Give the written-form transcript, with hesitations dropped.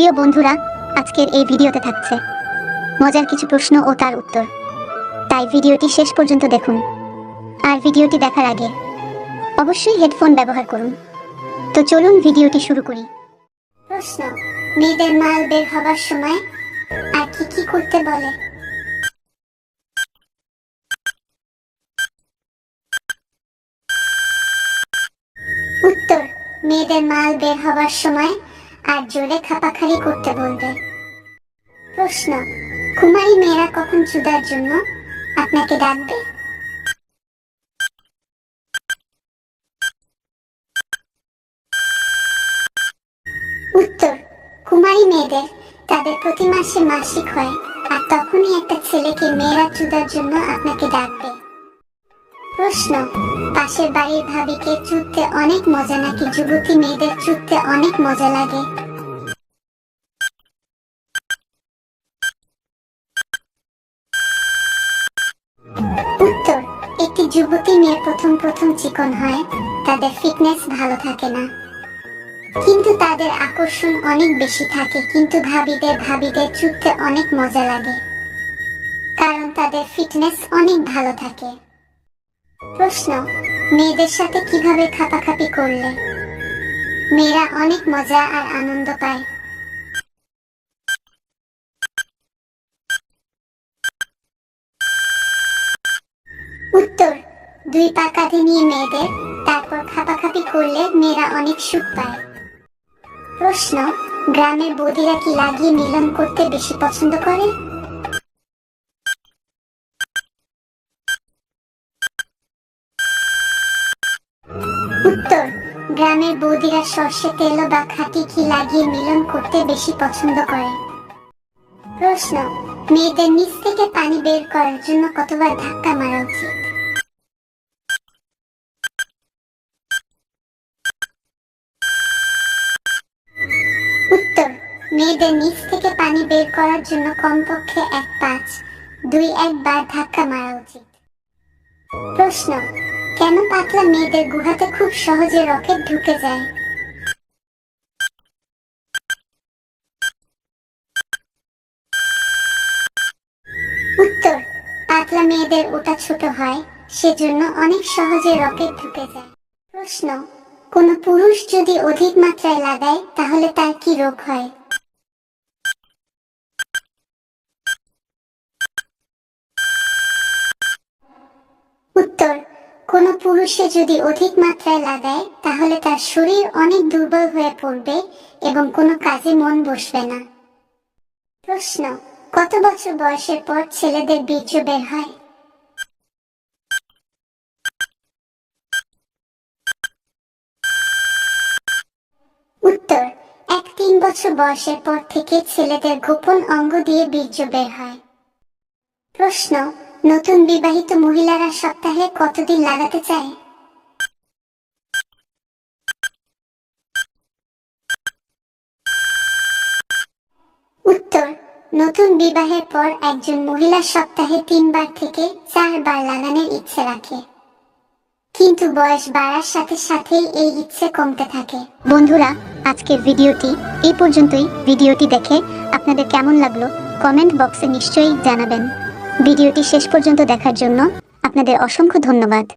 প্রিয় বন্ধুরা, আজকের এই ভিডিওতে থাকছে মজার কিছু প্রশ্ন ও তার উত্তর। তাই ভিডিওটি শেষ পর্যন্ত দেখুন। আর ভিডিওটি দেখার আগে অবশ্যই হেডফোন ব্যবহার করুন। তো চলুন ভিডিওটি শুরু করি। প্রশ্ন: মেয়েদের মাল বের হবার সময় আর কি কি করতে বলে? উত্তর: মেয়েদের মাল বের হবার সময় আর জোরে খাপাখালি করতে বলবে। প্রশ্ন: কুমারী মেয়েরা কখন চুদার জন্য আপনাকে ডাকবে? উত্তর: কুমারী মেয়েদের তাদের প্রতি মাসে মাসিক হয়, আর তখনই একটা ছেলেকে মেয়েরা চুদার জন্য আপনাকে ডাকবে। প্রশ্ন: পাশের বাড়ির ভাবিকে চুদতে অনেক মজা নাকি যুবতী মেয়েদের চুদতে অনেক মজা লাগে? উত্তর: একটি যুবতী মেয়ে প্রথম প্রথম চিকন হয়, তাদের ফিটনেস ভালো থাকে না, কিন্তু তাদের আকর্ষণ অনেক বেশি থাকে। কিন্তু ভাবিদের চুদতে অনেক মজা লাগে, কারণ তাদের ফিটনেস অনেক ভালো থাকে। প্রশ্ন: মেয়েদের সাথে কিভাবে খাপাখাপি করলে মেয়েরা অনেক মজা আর আনন্দ পায়? উত্তর: দুই পা কাঁধে নিয়ে মেয়েদের তারপর খাপাখাপি করলে মেয়েরা অনেক সুখ পায়। প্রশ্ন: গ্রামের বৌদিরা কি লাগিয়ে মিলন করতে বেশি পছন্দ করে? উত্তর: গ্রামের বৌদিরা সর্ষে তেল বা খাঁটি ঘি লাগিয়ে মিলন করতে বেশি পছন্দ করে। প্রশ্ন: মেয়েদের নিচ থেকে পানি বের করার জন্য কতবার ধাক্কা মারা উচিত? উত্তর: মেয়েদের নিচ থেকে পানি বের করার জন্য কমপক্ষে 1-5-2-1 বার ধাক্কা মারা উচিত। প্রশ্ন: কেন পাতলা মেয়েদের গুহাতে খুব সহজে রকেট ঢুকে যায়? উত্তর: পাতলা মেয়েদের ওটা ছোট হয়, সেজন্য অনেক সহজে রকেট ঢুকে যায়। প্রশ্ন: কোন পুরুষ যদি অধিক মাত্রায় লাগায় তাহলে তার কি রোগ হয়? উত্তর: কোন পুরুষে যদি অধিক মাত্রায় লাগায় তাহলে তার শরীর অনেক দুর্বল হয়ে পড়বে এবং কোনো কাজে মন বসবে না। প্রশ্ন: কত বছর বয়সের পর ছেলেদের বীর্য বের হয়? উত্তর: 1-3 বছর বয়সের পর থেকে ছেলেদের গোপন অঙ্গ দিয়ে বীর্য বের হয়। প্রশ্ন: নতুন বিবাহিত মহিলারা সপ্তাহে কতদিন লাগাতে চায়? উত্তর: নতুন বিবাহের পর একজন মহিলা সপ্তাহে 3 বার থেকে 4 বার লাগানোর ইচ্ছে রাখে, কিন্তু বয়স বাড়ার সাথে সাথেই এই ইচ্ছে কমতে থাকে। বন্ধুরা, আজকের ভিডিওটি এই পর্যন্তই। ভিডিওটি দেখে আপনাদের কেমন লাগলো কমেন্ট বক্সে নিশ্চয়ই জানাবেন। ভিডিওটি শেষ পর্যন্ত দেখার জন্য আপনাদের অসংখ্য ধন্যবাদ।